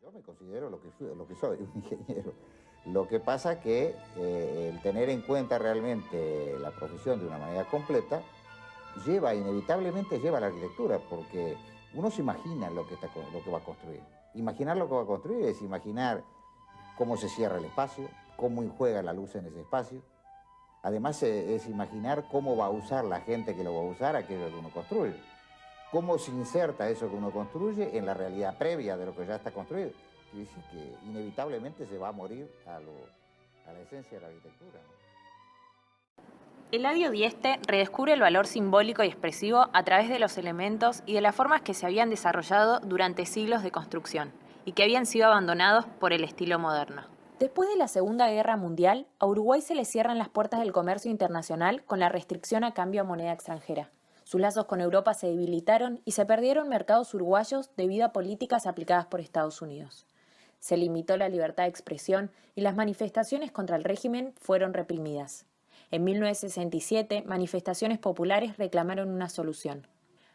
Yo me considero lo que soy, un ingeniero. Lo que pasa que el tener en cuenta realmente la profesión de una manera completa inevitablemente lleva a la arquitectura, porque uno se imagina lo que va a construir. Imaginar lo que va a construir es imaginar cómo se cierra el espacio, cómo juega la luz en ese espacio. Además es imaginar cómo va a usar la gente que lo va a usar aquello que uno construye. Cómo se inserta eso que uno construye en la realidad previa de lo que ya está construido. Quiere decir que inevitablemente se va a morir a la esencia de la arquitectura, ¿no? Eladio Dieste redescubre el valor simbólico y expresivo a través de los elementos y de las formas que se habían desarrollado durante siglos de construcción y que habían sido abandonados por el estilo moderno. Después de la Segunda Guerra Mundial, a Uruguay se le cierran las puertas del comercio internacional con la restricción a cambio a moneda extranjera. Sus lazos con Europa se debilitaron y se perdieron mercados uruguayos debido a políticas aplicadas por Estados Unidos. Se limitó la libertad de expresión y las manifestaciones contra el régimen fueron reprimidas. En 1967, manifestaciones populares reclamaron una solución.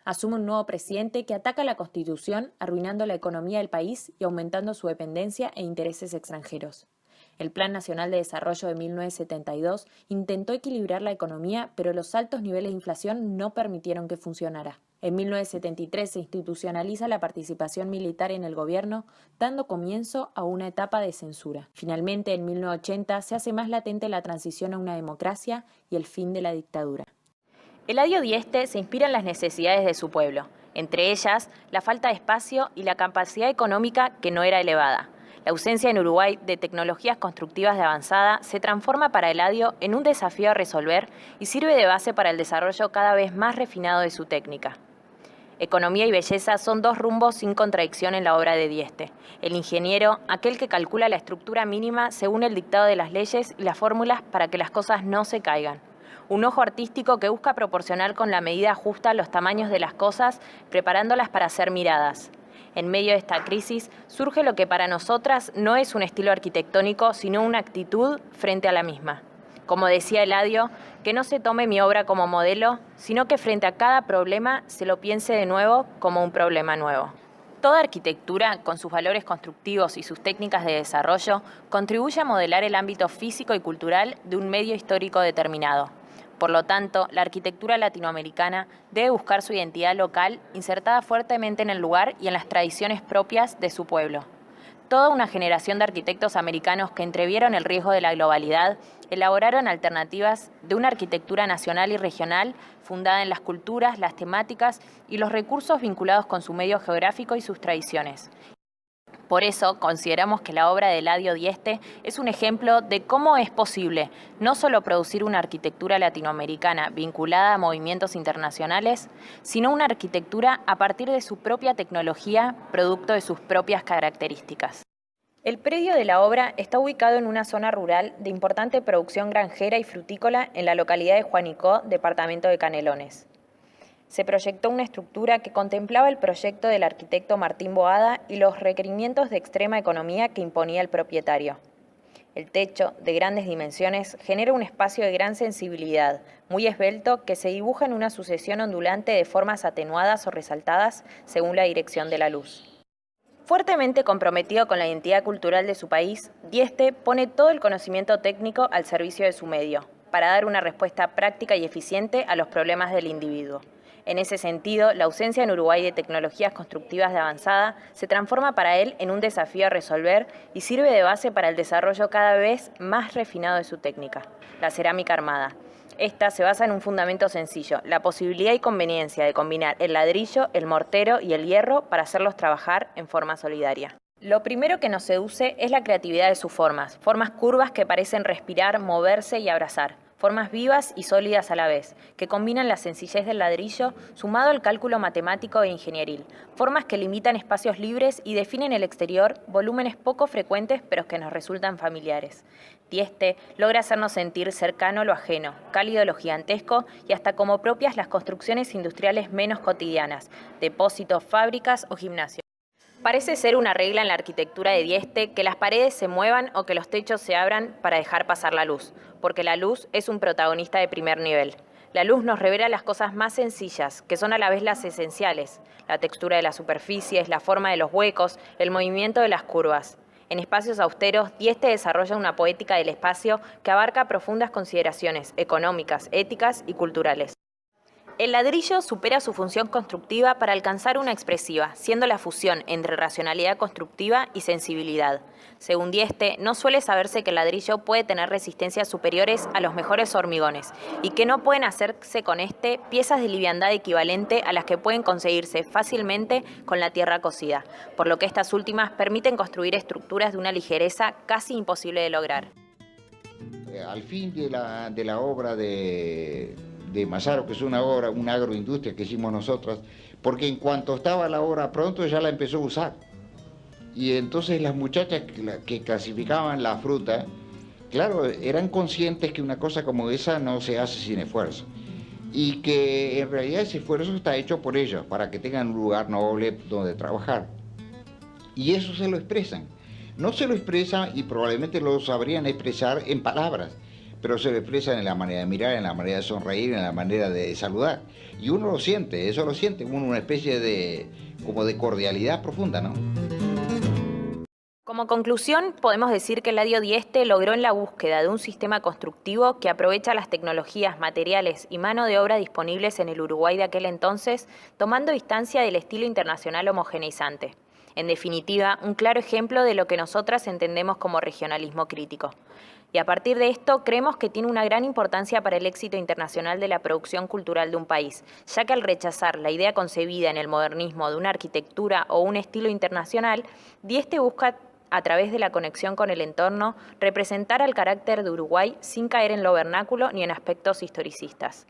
Asume un nuevo presidente que ataca la Constitución, arruinando la economía del país y aumentando su dependencia e intereses extranjeros. El Plan Nacional de Desarrollo de 1972 intentó equilibrar la economía, pero los altos niveles de inflación no permitieron que funcionara. En 1973 se institucionaliza la participación militar en el gobierno, dando comienzo a una etapa de censura. Finalmente, en 1980 se hace más latente la transición a una democracia y el fin de la dictadura. Eladio Dieste se inspira en las necesidades de su pueblo, entre ellas la falta de espacio y la capacidad económica que no era elevada. La ausencia en Uruguay de tecnologías constructivas de avanzada se transforma para Eladio en un desafío a resolver y sirve de base para el desarrollo cada vez más refinado de su técnica. Economía y belleza son dos rumbos sin contradicción en la obra de Dieste. El ingeniero, aquel que calcula la estructura mínima según el dictado de las leyes y las fórmulas para que las cosas no se caigan. Un ojo artístico que busca proporcionar con la medida justa los tamaños de las cosas, preparándolas para ser miradas. En medio de esta crisis surge lo que para nosotras no es un estilo arquitectónico, sino una actitud frente a la misma. Como decía Eladio, que no se tome mi obra como modelo, sino que frente a cada problema se lo piense de nuevo como un problema nuevo. Toda arquitectura, con sus valores constructivos y sus técnicas de desarrollo, contribuye a modelar el ámbito físico y cultural de un medio histórico determinado. Por lo tanto, la arquitectura latinoamericana debe buscar su identidad local insertada fuertemente en el lugar y en las tradiciones propias de su pueblo. Toda una generación de arquitectos americanos que entrevieron el riesgo de la globalidad elaboraron alternativas de una arquitectura nacional y regional fundada en las culturas, las temáticas y los recursos vinculados con su medio geográfico y sus tradiciones. Por eso consideramos que la obra de Eladio Dieste es un ejemplo de cómo es posible no solo producir una arquitectura latinoamericana vinculada a movimientos internacionales, sino una arquitectura a partir de su propia tecnología, producto de sus propias características. El predio de la obra está ubicado en una zona rural de importante producción granjera y frutícola en la localidad de Juanicó, departamento de Canelones. Se proyectó una estructura que contemplaba el proyecto del arquitecto Martín Boada y los requerimientos de extrema economía que imponía el propietario. El techo, de grandes dimensiones, genera un espacio de gran sensibilidad, muy esbelto, que se dibuja en una sucesión ondulante de formas atenuadas o resaltadas según la dirección de la luz. Fuertemente comprometido con la identidad cultural de su país, Dieste pone todo el conocimiento técnico al servicio de su medio, para dar una respuesta práctica y eficiente a los problemas del individuo. En ese sentido, la ausencia en Uruguay de tecnologías constructivas de avanzada se transforma para él en un desafío a resolver y sirve de base para el desarrollo cada vez más refinado de su técnica, la cerámica armada. Esta se basa en un fundamento sencillo, la posibilidad y conveniencia de combinar el ladrillo, el mortero y el hierro para hacerlos trabajar en forma solidaria. Lo primero que nos seduce es la creatividad de sus formas curvas que parecen respirar, moverse y abrazar. Formas vivas y sólidas a la vez, que combinan la sencillez del ladrillo sumado al cálculo matemático e ingenieril. Formas que limitan espacios libres y definen el exterior, volúmenes poco frecuentes pero que nos resultan familiares. Dieste logra hacernos sentir cercano lo ajeno, cálido lo gigantesco y hasta como propias las construcciones industriales menos cotidianas, depósitos, fábricas o gimnasios. Parece ser una regla en la arquitectura de Dieste que las paredes se muevan o que los techos se abran para dejar pasar la luz, porque la luz es un protagonista de primer nivel. La luz nos revela las cosas más sencillas, que son a la vez las esenciales: la textura de las superficies, la forma de los huecos, el movimiento de las curvas. En Espacios Austeros, Dieste desarrolla una poética del espacio que abarca profundas consideraciones económicas, éticas y culturales. El ladrillo supera su función constructiva para alcanzar una expresiva, siendo la fusión entre racionalidad constructiva y sensibilidad. Según Dieste, no suele saberse que el ladrillo puede tener resistencias superiores a los mejores hormigones y que no pueden hacerse con este piezas de liviandad equivalente a las que pueden conseguirse fácilmente con la tierra cocida, por lo que estas últimas permiten construir estructuras de una ligereza casi imposible de lograr. Al fin de la obra de Massaro, que es una obra, una agroindustria que hicimos nosotros, porque en cuanto estaba la obra pronto ya la empezó a usar. Y entonces las muchachas que clasificaban la fruta, claro, eran conscientes que una cosa como esa no se hace sin esfuerzo. Y que en realidad ese esfuerzo está hecho por ellos, para que tengan un lugar noble donde trabajar. Y eso se lo expresan. No se lo expresan y probablemente lo sabrían expresar en palabras, pero se lo expresan en la manera de mirar, en la manera de sonreír, en la manera de saludar. Y uno lo siente, eso lo siente, uno una especie de, como de cordialidad profunda, ¿no? Como conclusión, podemos decir que Eladio Dieste logró en la búsqueda de un sistema constructivo que aprovecha las tecnologías, materiales y mano de obra disponibles en el Uruguay de aquel entonces, tomando distancia del estilo internacional homogeneizante. En definitiva, un claro ejemplo de lo que nosotras entendemos como regionalismo crítico. Y a partir de esto, creemos que tiene una gran importancia para el éxito internacional de la producción cultural de un país, ya que al rechazar la idea concebida en el modernismo de una arquitectura o un estilo internacional, Dieste busca, a través de la conexión con el entorno, representar al carácter de Uruguay sin caer en lo vernáculo ni en aspectos historicistas.